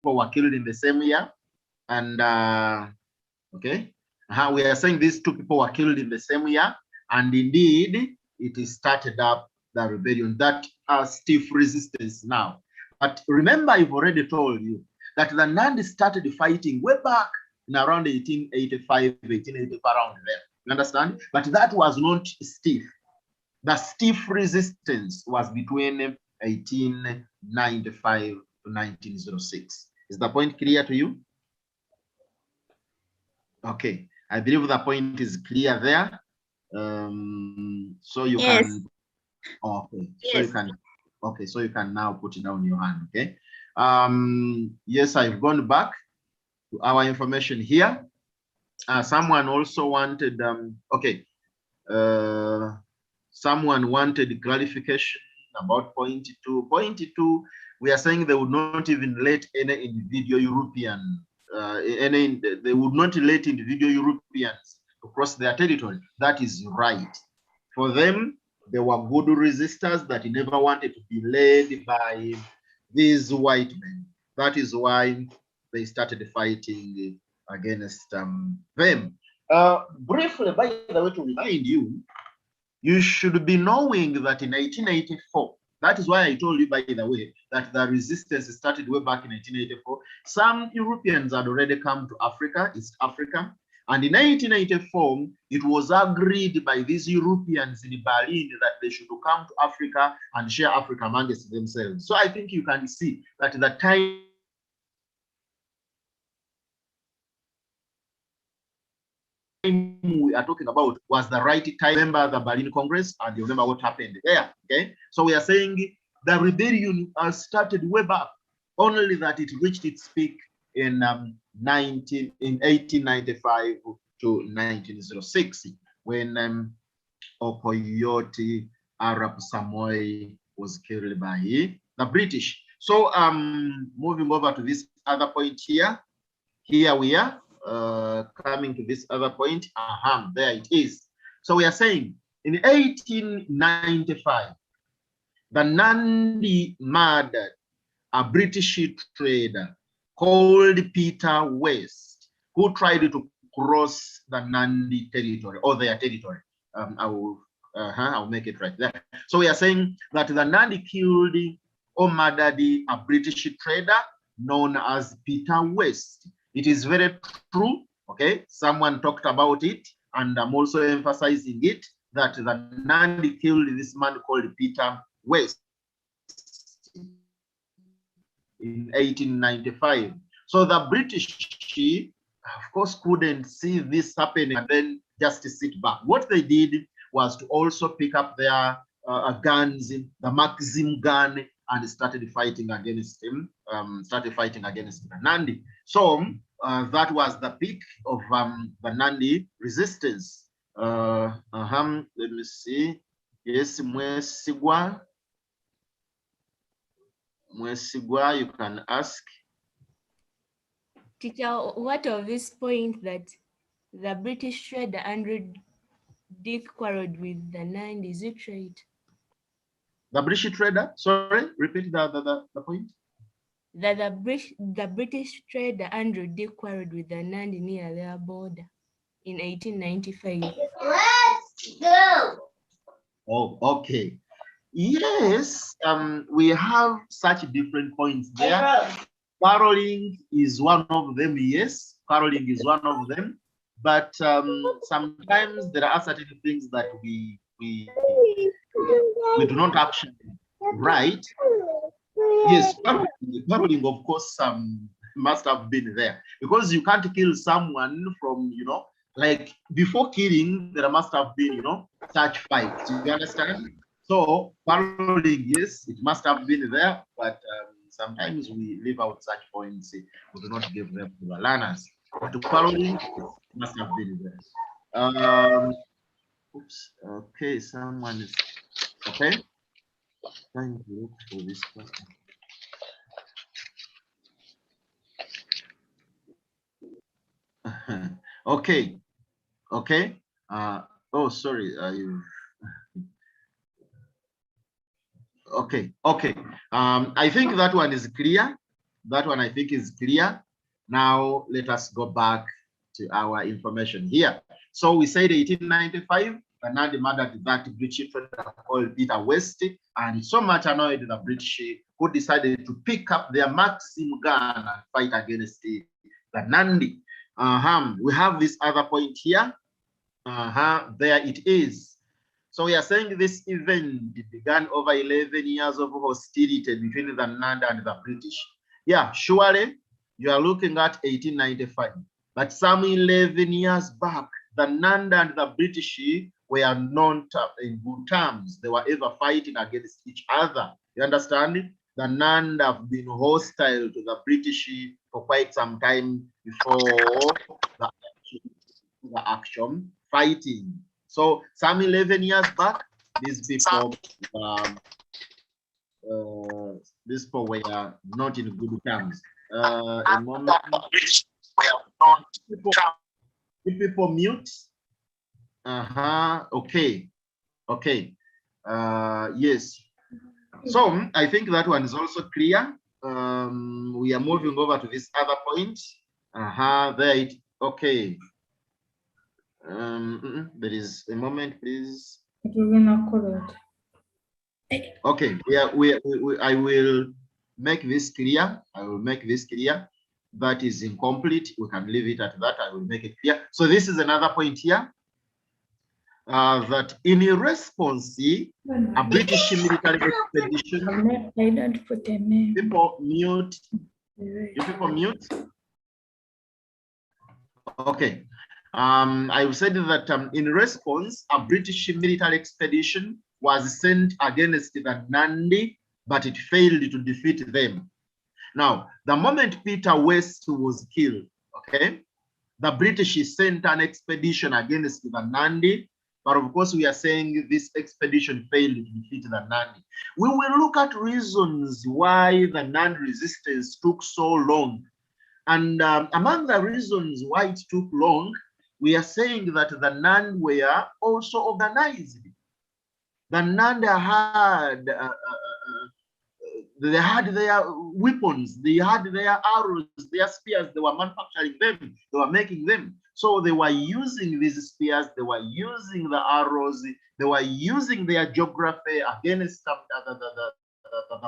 were killed in the same year. And okay, we are saying these 2 people were killed in the same year. And indeed, it started up the rebellion, that stiff resistance now. But remember, I've already told you that the Nandi started fighting way back in around 1885, 1885, around there. You understand? But that was not stiff. The stiff resistance was between 1895 to 1906. Is the point clear to you? Okay, I believe the point is clear there. So you can. Okay. Yes. So you can. Okay, so you can now put it down your hand. Okay. Yes, I've gone back to our information here. Someone also wanted. Okay. Someone wanted clarification about point 2. Point 2, we are saying they would not even let any individual European, they would not let individual Europeans to cross their territory. That is right. For them, they were good resistors that never wanted to be led by these white men. That is why they started fighting against them. Briefly, by the way, to remind you, you should be knowing that in 1884, that is why I told you, by the way, that the resistance started way back in 1884. Some Europeans had already come to Africa, East Africa. And in 1884, it was agreed by these Europeans in Berlin that they should come to Africa and share Africa amongst themselves. So I think you can see that the time we are talking about was the right time. Remember the Berlin Congress, and you remember what happened there. Okay, so we are saying the rebellion started way back, only that it reached its peak in 1895 to 1906, when Okoyoti Arap Samoei was killed by the British. So moving over to this other point here. Here we are. Coming to this other point, there it is. So we are saying in 1895, the Nandi murdered a British trader called Peter West, who tried to cross the Nandi territory or their territory. I'll make it right there. So we are saying that the Nandi killed or murdered a British trader known as Peter West. It is very true, okay? Someone talked about it, and I'm also emphasizing it, that the Nandi killed this man called Peter West in 1895. So the British, of course, couldn't see this happening and then just sit back. What they did was to also pick up their guns, the Maxim gun, and started fighting against him, started fighting against the Nandi. So that was the peak of the Nandi resistance. Let me see. Yes, Mwesigwa, you can ask. Teacher, what of this point that the British trader Andrew Dick quarreled with the Nandi? Is it right? The British trader? Sorry, repeat the point. That the British trader Andrew Dick quarreled with the Nandi near their border in 1895. Let's go. Oh, okay. Yes, we have such different points there. Quarreling is one of them, yes. Quarreling is one of them. But sometimes there are certain things that we do not actually right. Yes, quarreling, of course, must have been there, because you can't kill someone from, like before killing, there must have been, such fights. You understand? So quarreling, yes, it must have been there, but sometimes we leave out such points. We do not give them to the learners. But quarreling must have been there. Oops. Okay, someone is okay. Trying to look for this question. Okay. Oh, sorry. Okay. I think that one is clear. That one I think is clear. Now let us go back to our information here. So we said 1895, the Nandi murdered that British trader called Peter West, and so much annoyed the British who decided to pick up their Maxim gun and fight against the Nandi. We have this other point here. There it is. So we are saying this event began over 11 years of hostility between the Nandi and the British. Yeah, surely you are looking at 1895. But some 11 years back, the Nandi and the British were not in good terms. They were ever fighting against each other. You understand? The Nandi have been hostile to the British for quite some time before the action fighting. So some 11 years back, these people were not in good terms. A moment. People mute. Okay. Yes. So I think that one is also clear. We are moving over to this other point. There it. Okay. There is a moment, please. Okay. I will make this clear. That is incomplete. We can leave it at that. I will make it clear. So this is another point here. That in a response, a British military expedition. I don't put a name. People mute. You people mute. Okay. I said that in response, a British military expedition was sent against the Nandi, but it failed to defeat them. Now, the moment Peter West was killed, okay, the British sent an expedition against the Nandi, but of course we are saying this expedition failed to defeat the Nandi. We will look at reasons why the Nandi resistance took so long. And among the reasons why it took long, we are saying that the Nandi were also organized. The Nandi had they had their weapons, they had their arrows, their spears, they were manufacturing them, they were making them. So they were using these spears, they were using the arrows, they were using their geography against the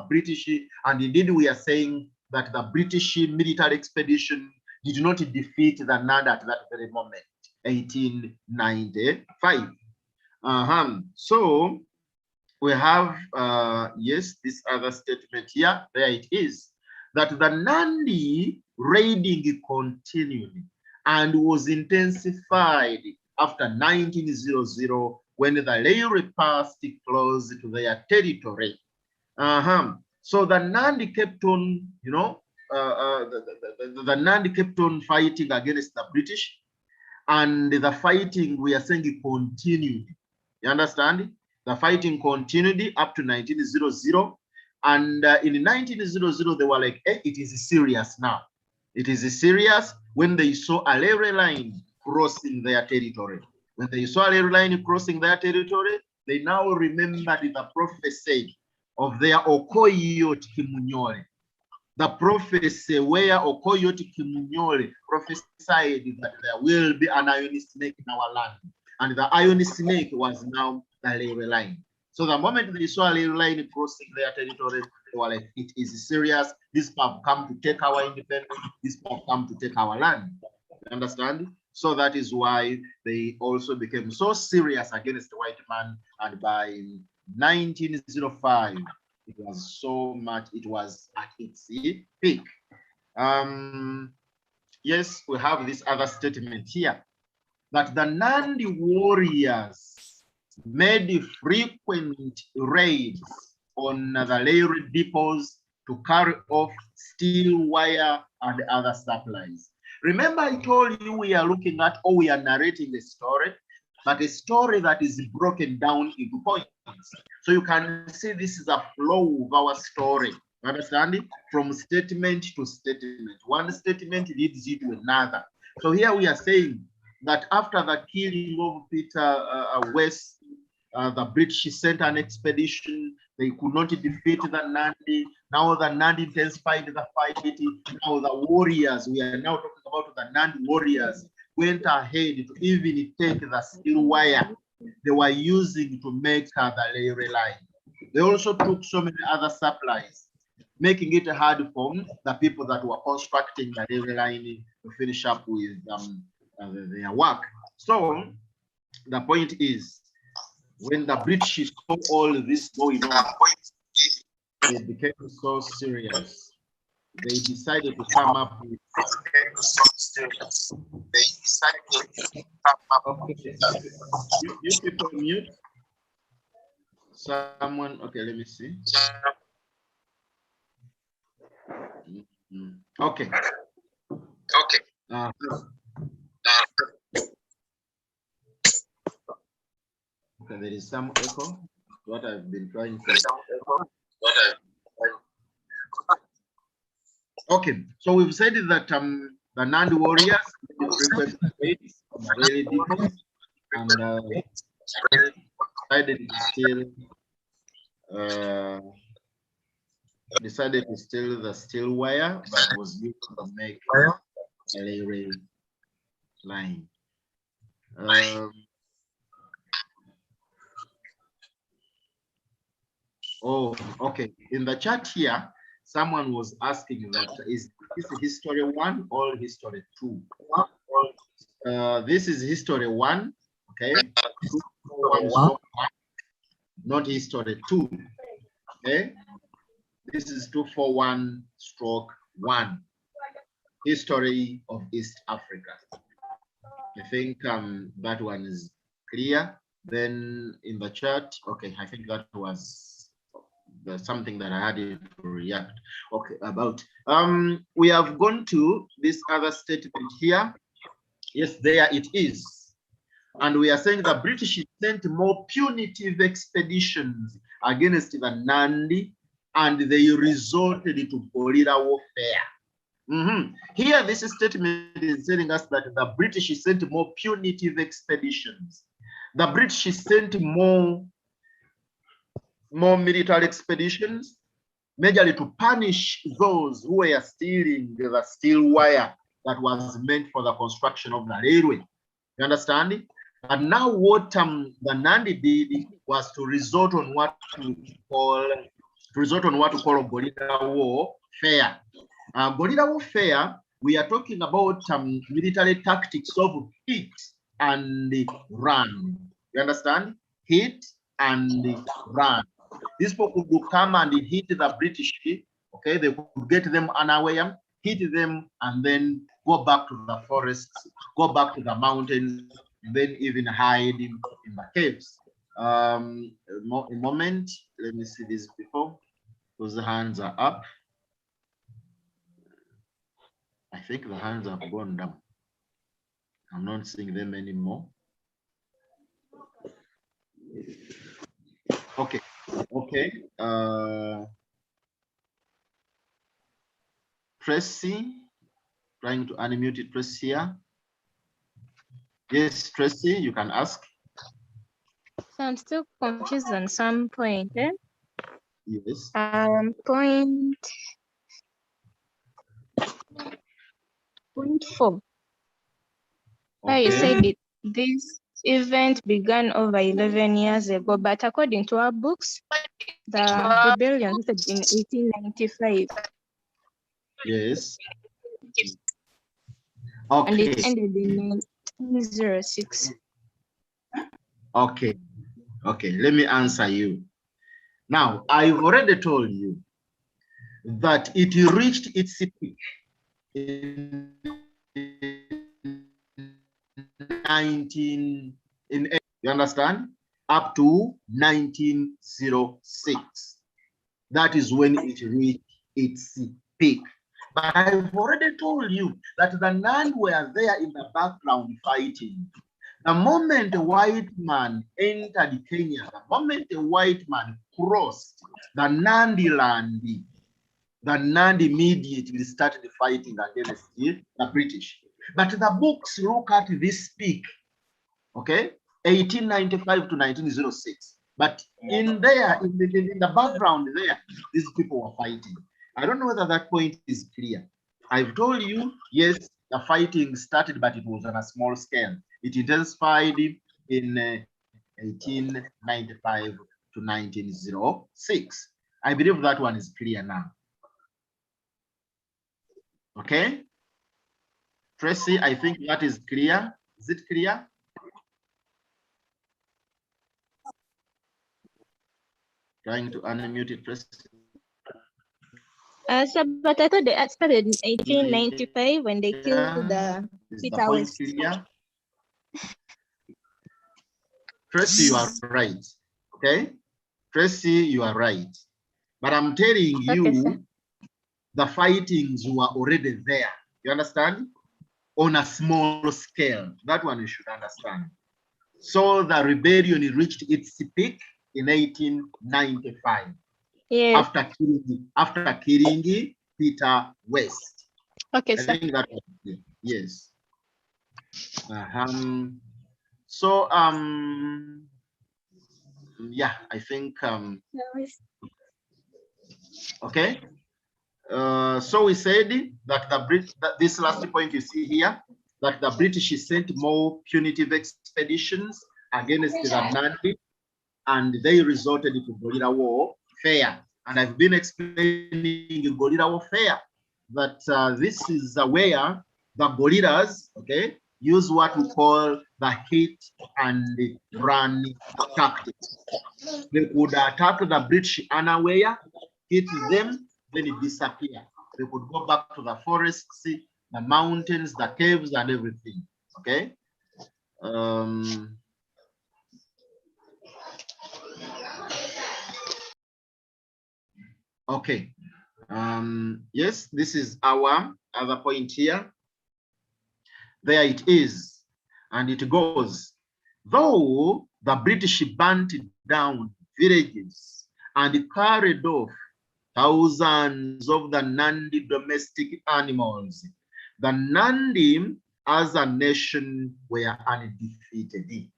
British. And indeed, we are saying that the British military expedition did not defeat the Nandi at that very moment, 1895. So we have, yes, this other statement here. There it is, that the Nandi raiding continued and was intensified after 1900 when the Leire passed close to their territory. So the Nandi kept on, you know, the Nandi kept on fighting against the British, and the fighting, we are saying, it continued. You understand? The fighting continued up to 1900, and in 1900 they were like, hey, it is serious now. It is serious when they saw a railway line crossing their territory. When they saw a railway line crossing their territory, they now remembered the prophecy of their Okoyot Kimunyole. The prophecy where Okoyot Kimunyole prophesied that there will be an iron snake in our land. And the iron snake was now the railway line. So the moment they saw a railway line crossing their territory, they were like, it is serious. These people have come to take our independence. These people have come to take our land. You understand? So that is why they also became so serious against the white man. And by 1905, it was so much, it was at its peak. Yes, we have this other statement here, that the Nandi warriors made frequent raids on the Leire depots to carry off steel, wire, and other supplies. Remember, I told you we are looking at, or we are narrating a story, but a story that is broken down into points. So you can see this is a flow of our story. Understand it? From statement to statement. One statement leads you to another. So here we are saying that after the killing of Peter West, the British sent an expedition. They could not defeat the Nandi. Now the Nandi intensified the fight. Now the warriors, we are now talking about the Nandi warriors, went ahead to even take the steel wire they were using to make the railway line. They also took so many other supplies, making it hard for the people that were constructing the railway line to finish up with their work. So the point is, when the British saw all this going on, they became so serious. They decided to come up with. Okay. You people mute. Someone. Okay, let me see. Okay. Okay. Okay, there is some echo. What I've been trying to. Okay, so we've said that the Nandi warriors frequent raids on the railway depots and decided to steal the steel wire that was used to make a railway line. Oh, okay. In the chat here, someone was asking that is this history 1 or history 2? This is history 1, okay? 241 not history 2, okay? This is 241-1, history of East Africa. I think that one is clear. Then in the chat, okay, I think that was something that I had to react about. We have gone to this other statement here. Yes, there it is. And we are saying the British sent more punitive expeditions against the Nandi, and they resorted to guerrilla warfare. Here, this statement is telling us that the British sent more punitive expeditions. The British sent more military expeditions, majorly to punish those who were stealing the steel wire that was meant for the construction of the railway. You understand? And now what the Nandi did was to resort on what to call guerrilla warfare. Guerrilla warfare, we are talking about military tactics of hit and run. You understand? Hit and run. These people could come and hit the British, okay? They could get them unaware, hit them, and then go back to the forests, go back to the mountains, and then even hide in the caves. A moment, let me see these people, because the hands are up. I think the hands have gone down. I'm not seeing them anymore. Okay. Tracy, trying to unmute it, Tracy here. Yes, Tracy, you can ask. So I'm still confused on some point. Yes. Point 4. Okay. You said this event began over 11 years ago, but according to our books, the rebellion started in 1895. Yes. Okay. And it ended in 1906. Okay. Let me answer you. Now, I've already told you that it reached its peak in 19, you understand? Up to 1906. That is when it reached its peak. But I've already told you that the Nandi were there in the background fighting. The moment a white man entered Kenya, the moment a white man crossed the Nandi land, the Nandi immediately started fighting against the British. But the books look at this peak, okay, 1895 to 1906. But in there, in the background there, these people were fighting. I don't know whether that point is clear. I've told you, yes, the fighting started, but it was on a small scale. It intensified in 1895 to 1906. I believe that one is clear now. Okay? Tracy, I think that is clear. Is it clear? Trying to unmute it, Tracy. So, but I thought they started in 1895 when they killed the Peter West. Tracy, you are right. Okay? Tracy, you are right. But I'm telling you, Okay, the fightings were already there. You understand? On a small scale. That one you should understand. So the rebellion reached its peak in 1895. yes. After killing Peter West. Okay, I sir. think that was clear. Yes. So yeah, I think okay. So we said that this last point you see here, that the British sent more punitive expeditions against the Nandi, and they resorted to guerrilla warfare. And I've been explaining guerrilla warfare, that this is where the guerrillas, okay, use what we call the hit and run tactics. They could attack the British unaware, hit them, then it disappear. They could go back to the forests, the mountains, the caves, and everything. Okay. Okay. Yes, this is our other point here. There it is, and it goes. Though the British burnt down villages and carried off thousands of the Nandi domestic animals, the Nandi as a nation were undefeated.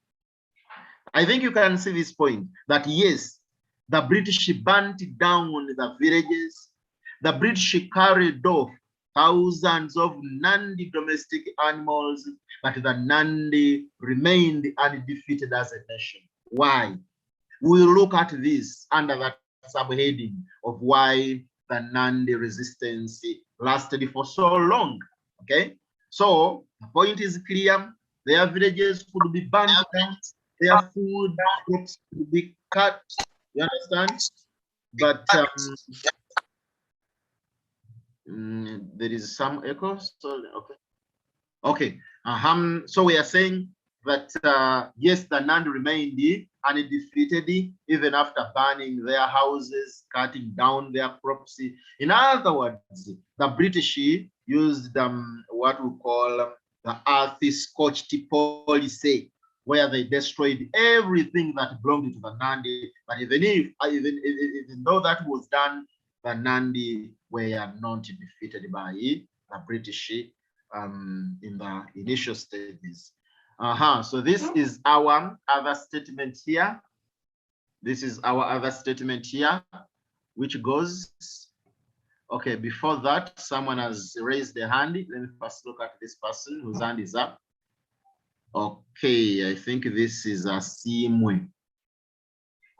I think you can see this point, that yes, the British burnt down the villages, the British carried off thousands of Nandi domestic animals, but the Nandi remained undefeated as a nation. Why? We'll look at this under that subheading of why the Nandi resistance lasted for so long. Okay, so the point is clear. Their villages could be burned down, their food crops could be cut. You understand? But there is some echo. So okay. So we are saying that yes, the Nandi remained undefeated even after burning their houses, cutting down their crops. In other words, the British used what we call the earth-scorched policy, where they destroyed everything that belonged to the Nandi. But even though that was done, the Nandi were not defeated by the British in the initial stages. So this is our other statement here. This is our other statement here, which goes, okay, before that, someone has raised their hand. Let me first look at this person whose hand is up. Okay, I think this is Asimwe.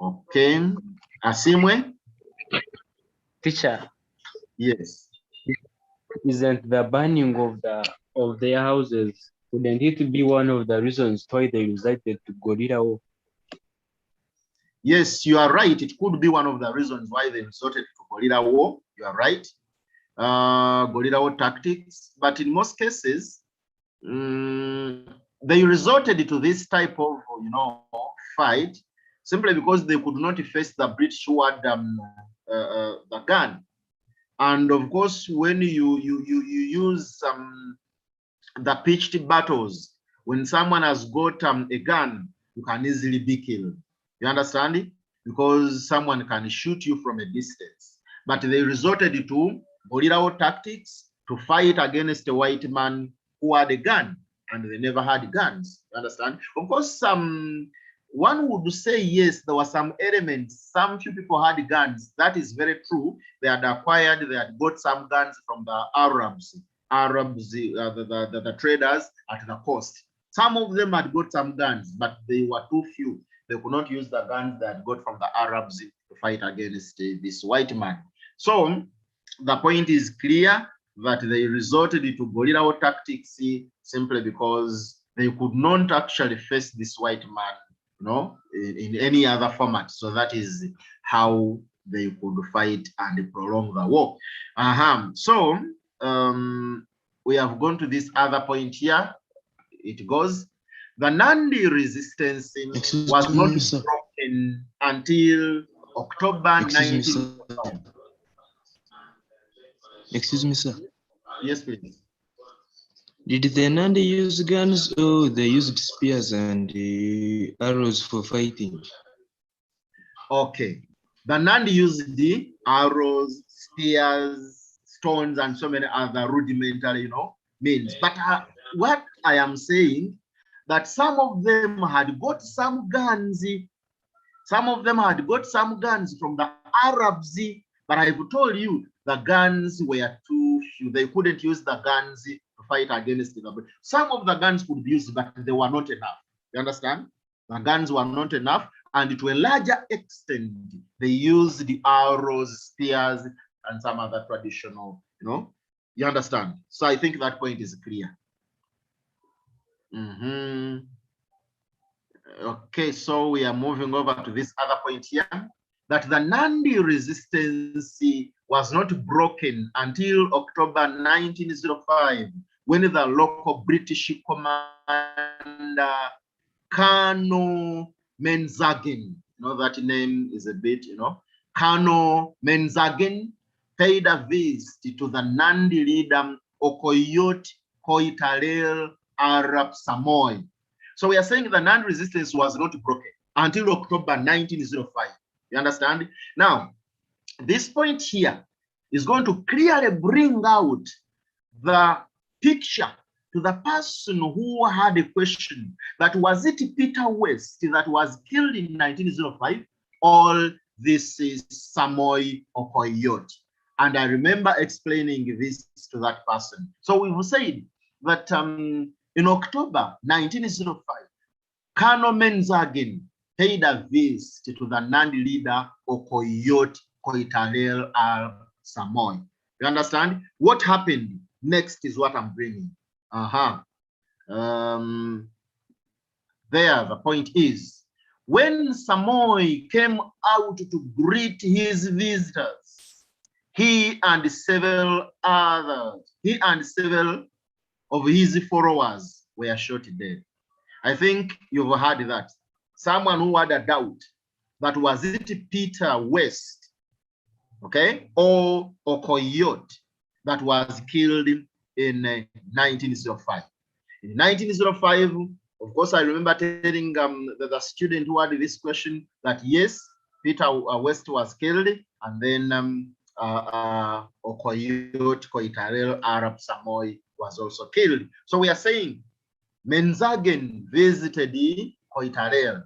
Okay, Asimwe? Teacher. Yes. Isn't the burning of their houses, wouldn't it be one of the reasons why they resorted to guerrilla war? Yes, you are right. It could be one of the reasons why they resorted to guerrilla war. You are right. Guerrilla war tactics. But in most cases, they resorted to this type of, fight simply because they could not face the British who had the gun. And of course, when you use the pitched battles, when someone has got a gun, you can easily be killed. You understand it? Because someone can shoot you from a distance. But they resorted to guerrilla war tactics to fight against a white man who had a gun, and they never had guns. You understand? Of course, one would say yes, there were some elements. Some few people had guns. That is very true. They had acquired, they had bought some guns from the Arabs, the traders at the coast. Some of them had got some guns, but they were too few. They could not use the guns they had got from the Arabs to fight against this white man. So the point is clear that they resorted to guerrilla tactics simply because they could not actually face this white man, you know, in any other format. So that is how they could fight and prolong the war. So we have gone to this other point here. It goes, the Nandi resistance was not broken until October 19. Excuse me, sir. Yes, please. Did the Nandi use guns or they used spears and arrows for fighting? Okay. The Nandi used the arrows, spears, stones, and so many other rudimentary, you know, means. But what I am saying, that some of them had got some guns. Some of them had got some guns from the Arabs, but I've told you the guns were too few. They couldn't use the guns to fight against them. Some of the guns could be used, but they were not enough. You understand? The guns were not enough, and to a larger extent, they used the arrows, spears, and some other traditional, you know. You understand? So I think that point is clear. Okay, so we are moving over to this other point here, that the Nandi resistance was not broken until October 1905, when the local British commander, Colonel Menzagen, you know, that name is a bit, you know, Colonel Menzagen paid a visit to the Nandi leader, Okoyot Koitalel Arab Samoy. So we are saying the Nandi resistance was not broken until October 1905. You understand? Now, this point here is going to clearly bring out the picture to the person who had a question, that was it Peter West that was killed in 1905, or this is Samoy Okoyot? And I remember explaining this to that person. So we've said that in October 1905, Colonel Menzagen paid a visit to the Nandi leader Okoyot Koitalel Al Samoy. You understand? What happened next is what I'm bringing. There, the point is, when Samoy came out to greet his visitors, he and several of his followers were shot dead. I think you've heard that. Someone who had a doubt that was it Peter West, okay, or Okoyot that was killed in 1905. In 1905, of course, I remember telling the student who had this question that yes, Peter West was killed, and then Okoyot Koitalel Arab Samoy was also killed. So we are saying Menzagen visited Koitalel,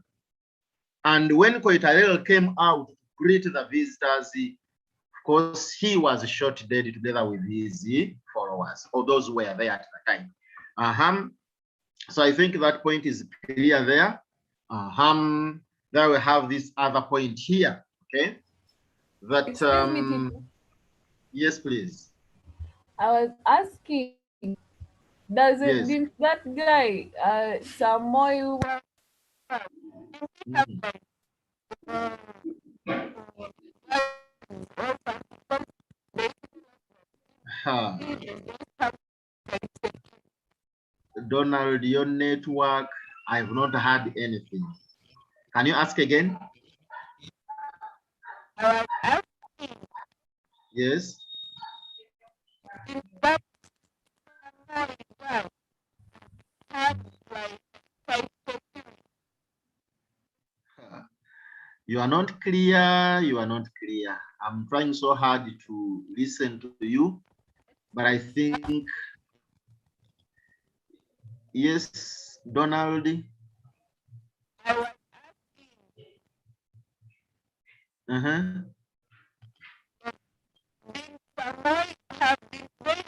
and when Koitalel came out to greet the visitors, of course, he was shot dead together with his followers, or those who were there at the time. So I think that point is clear there. There we have this other point here, okay? That yes, please. I was asking, does it Yes. did that guy Samoy Donald, your network, I've not heard anything. Can you ask again? Yes. You are not clear. You are not clear. I'm trying so hard to listen to you, but I think, yes, Donald. They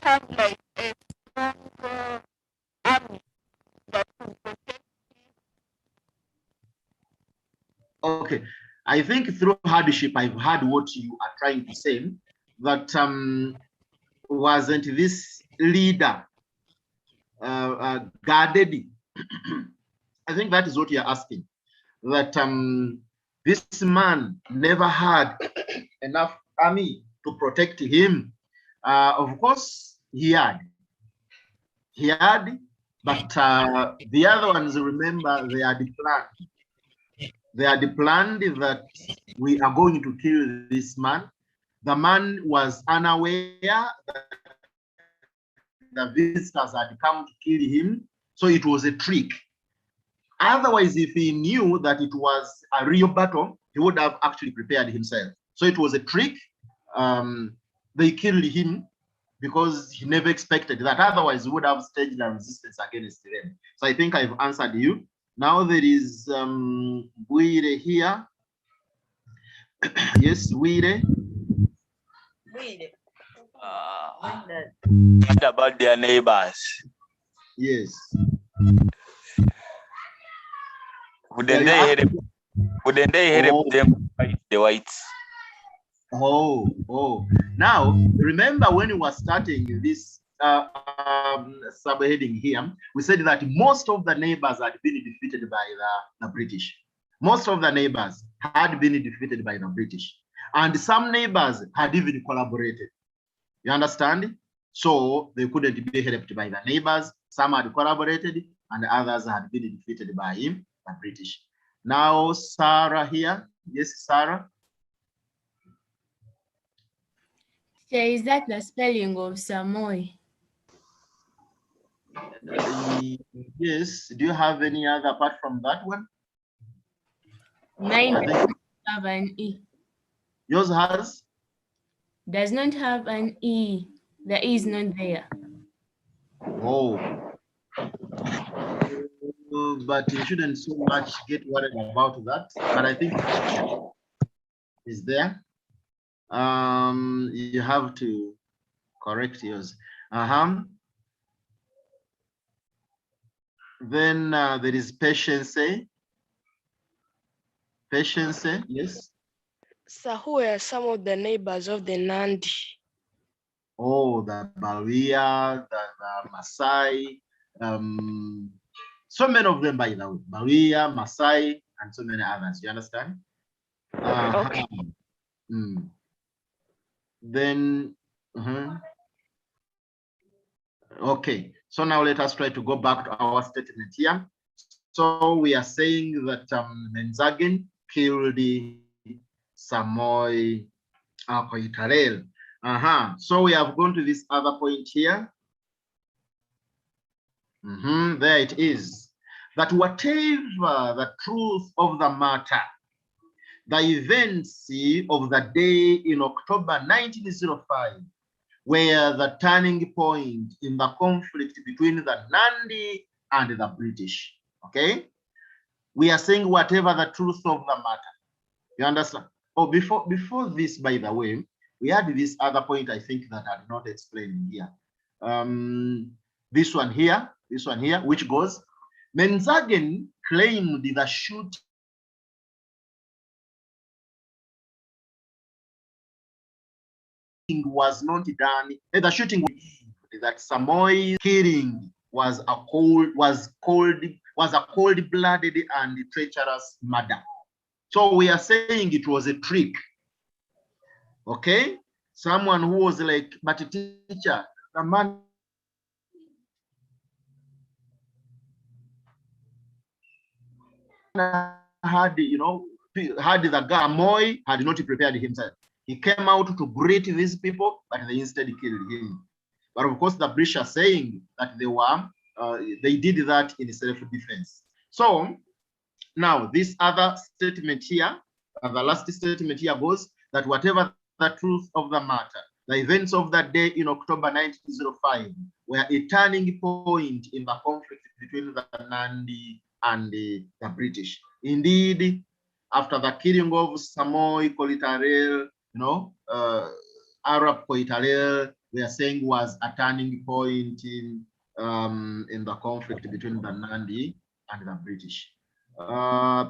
have like a strong army that will protect. Okay, I think through hardship, I've heard what you are trying to say, that wasn't this leader guarded? I think that is what you're asking, that this man never had enough army to protect him. Of course, he had, but the other ones, remember, they had planned. They had planned that we are going to kill this man. The man was unaware that the visitors had come to kill him, so it was a trick. Otherwise, if he knew that it was a real battle, he would have actually prepared himself. So it was a trick. They killed him because he never expected that. Otherwise, he would have staged a resistance against them. So I think I've answered you. Now there is Buire here. Yes, Buire. What about their neighbors? Yes. Wouldn't they help them fight the whites? Oh. Now, remember when we were starting this subheading here, we said that most of the neighbors had been defeated by the British. Most of the neighbors had been defeated by the British. And some neighbors had even collaborated. You understand? So they couldn't be helped by the neighbors. Some had collaborated and others had been defeated by the British. Now, Sarah here. Yes, Sarah. Is that the spelling of Samoy? Yes. Do you have any other apart from that one? Mine doesn't have an E. Yours has? Does not have an E. The E is not there. Oh. But you shouldn't so much get worried about that. But I think it's there. You have to correct yours. Then there is patience. Patience, yes. So who are some of the neighbors of the Nandi? Oh, the Baluya, the Maasai, so many of them, by the way. Baluya, Maasai, and so many others. You understand? Okay. Then, okay. So now let us try to go back to our statement here. So we are saying that Menzagen killed the Samoy Koitalel. So we have gone to this other point here. There it is. That whatever the truth of the matter, the events of the day in October 1905 were the turning point in the conflict between the Nandi and the British. Okay? We are saying whatever the truth of the matter. You understand? Oh, before this, by the way, we had this other point I think that I'm not explaining here. This one here, which goes, Menzagen claimed the shooting was not done. The shooting that Samoy killing was a cold-blooded and treacherous murder. So we are saying it was a trick. Okay, someone who was like, but teacher, the man had, had the guy, Moy had not prepared himself. He came out to greet these people, but they instead killed him. But of course, the British are saying that they did that in self-defense. So now this other statement here, the last statement here goes that whatever the truth of the matter, the events of that day in October 1905 were a turning point in the conflict between the Nandi and the British. Indeed, after the killing of Samoy Koitalel, Arab Koitalel, we are saying was a turning point in the conflict between the Nandi and the British.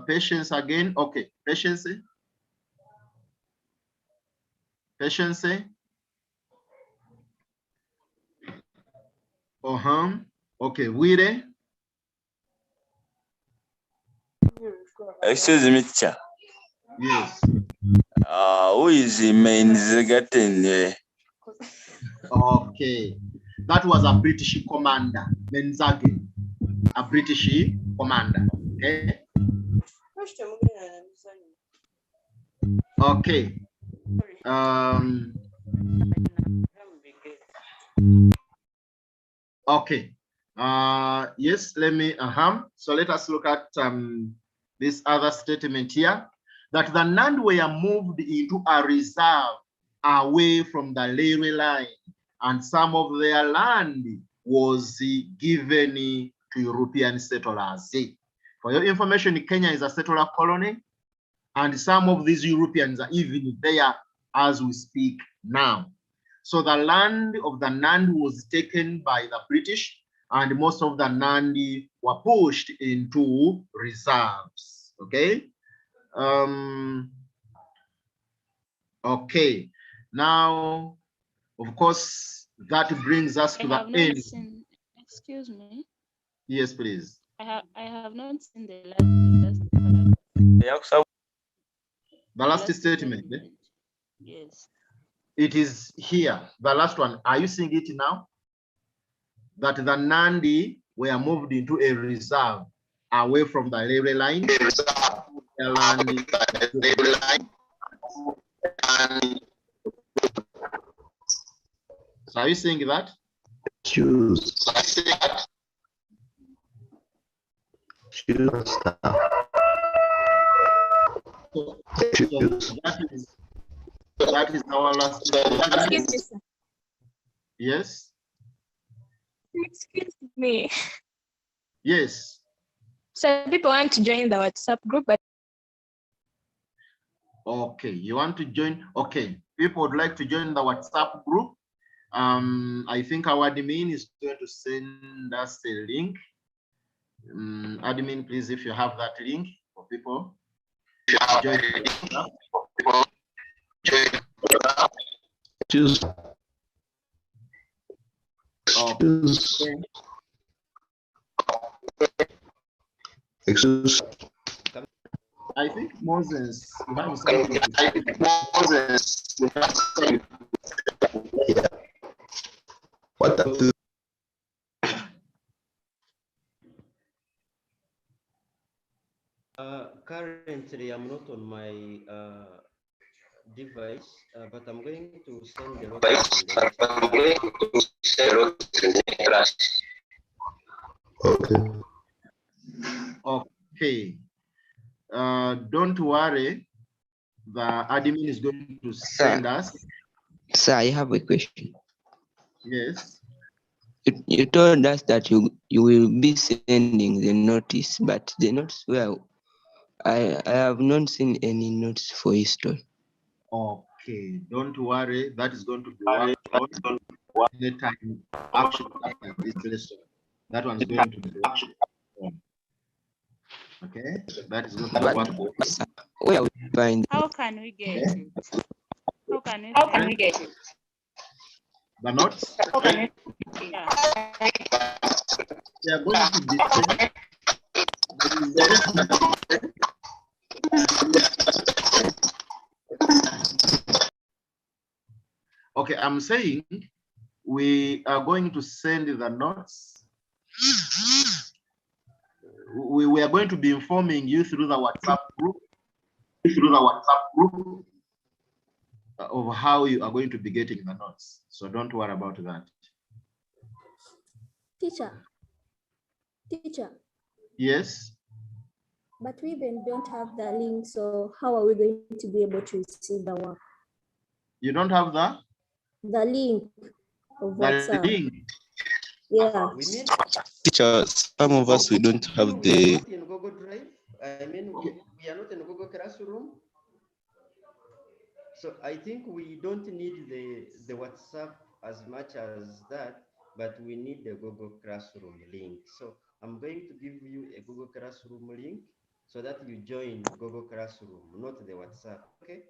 Patience again. Okay, patience. Patience. Okay, Wire. Excuse me, teacher. Yes. Who is the main Zagatin? Okay. That was a British commander, Menzagen. A British commander. Okay. Okay. Okay. Yes, let me, so let us look at this other statement here, that the Nandi were moved into a reserve away from the railway line, and some of their land was given to European settlers. For your information, Kenya is a settler colony, and some of these Europeans are even there as we speak now. So the land of the Nandi was taken by the British, and most of the Nandi were pushed into reserves. Okay. Okay. Now, of course, that brings us to the end. Excuse me. Yes, please. I have not seen the last statement. Yes. It is here, the last one. Are you seeing it now? That the Nandi were moved into a reserve away from the railway line. So are you seeing that? Choose. That is our last statement. Yes. Excuse me. Yes. So people want to join the WhatsApp group, but okay, you want to join? Okay, people would like to join the WhatsApp group. I think our admin is going to send us a link. Admin, please, if you have that link for people. Join. Choose. Excuse. I think Moses, you have something to say. Yeah. What the? Currently, I'm not on my device, but I'm going to send the class. Okay. Okay. Don't worry. The admin is going to send us. Sir, I have a question. Yes. You told us that you will be sending the notice, but the notes, well, I have not seen any notes for history. Okay, don't worry. That is going to be worked on anytime after this lesson. That one is going to be worked on. Okay, that is going to be worked on. Where we find? How can we get it? How can we get it? The notes? Yeah. They are going to be sent. Okay, I'm saying we are going to send the notes. We are going to be informing you through the WhatsApp group. Of how you are going to be getting the notes. So don't worry about that. Teacher. Yes. But we even don't have the link, so how are we going to be able to receive the work? You don't have the link of WhatsApp. The link. Yeah. Teacher, some of us, we don't have the. In Google Drive. I mean, we are not in Google Classroom. So I think we don't need the WhatsApp as much as that, but we need the Google Classroom link. So I'm going to give you a Google Classroom link so that you join Google Classroom, not the WhatsApp. Okay?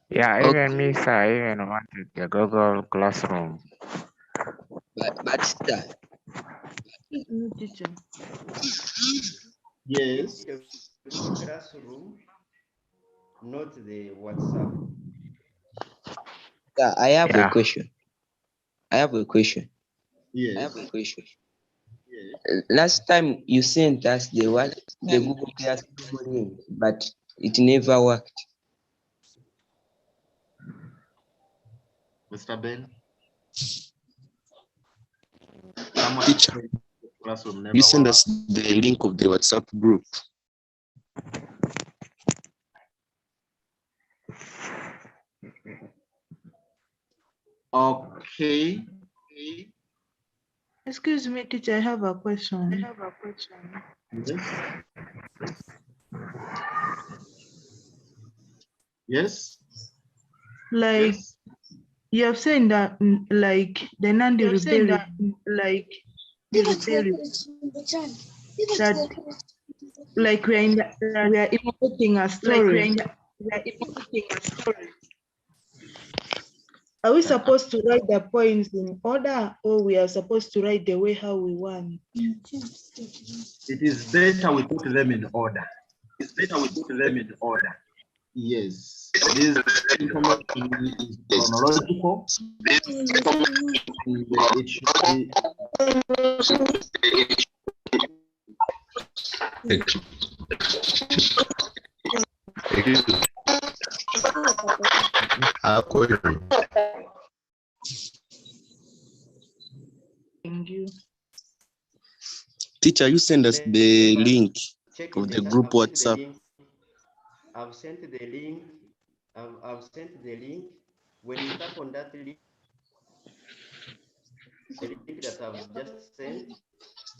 Yeah, even me, sir, I even wanted the Google Classroom. But sir, Teacher. Yes. The Google Classroom, not the WhatsApp. sir, I have a Yeah. question. I have a question. Yes. Last time you sent us the Google Classroom link, but it never worked. Mr. Ben. Teacher, Classroom never you send work. us the link of the WhatsApp group. Okay. Excuse me, teacher, I have a question. Yes. Yes. Like, you have said that, like, the Nandi rebellion, that, like, we are imitating a story. Are we supposed to write the points in order, or we are supposed to write the way how we want? It is better we put them in order. Yes. This information is chronological. And it should be Thank you. Teacher, you send us the link Check of the the chat. group WhatsApp. I've sent the link. I've sent the link. When you tap on that link, the link that I've just sent,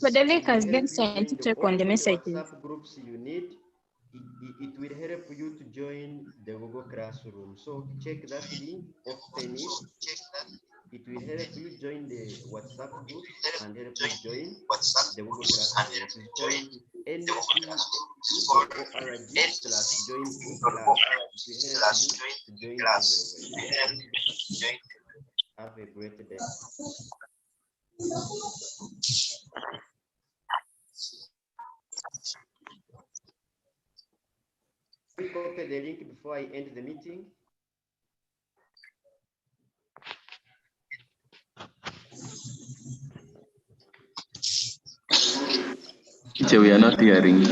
But the link has it will been help you sent to join check all on the the messages. WhatsApp groups you need. It will help you to join the Google Classroom. So check that link, open it. It will help you join the WhatsApp groups and help you join the Google Classroom. It is called nc.org/join e-class. It will help you to join everywhere. Have a great day. We copy the link before I end the meeting. Teacher, we are not hearing.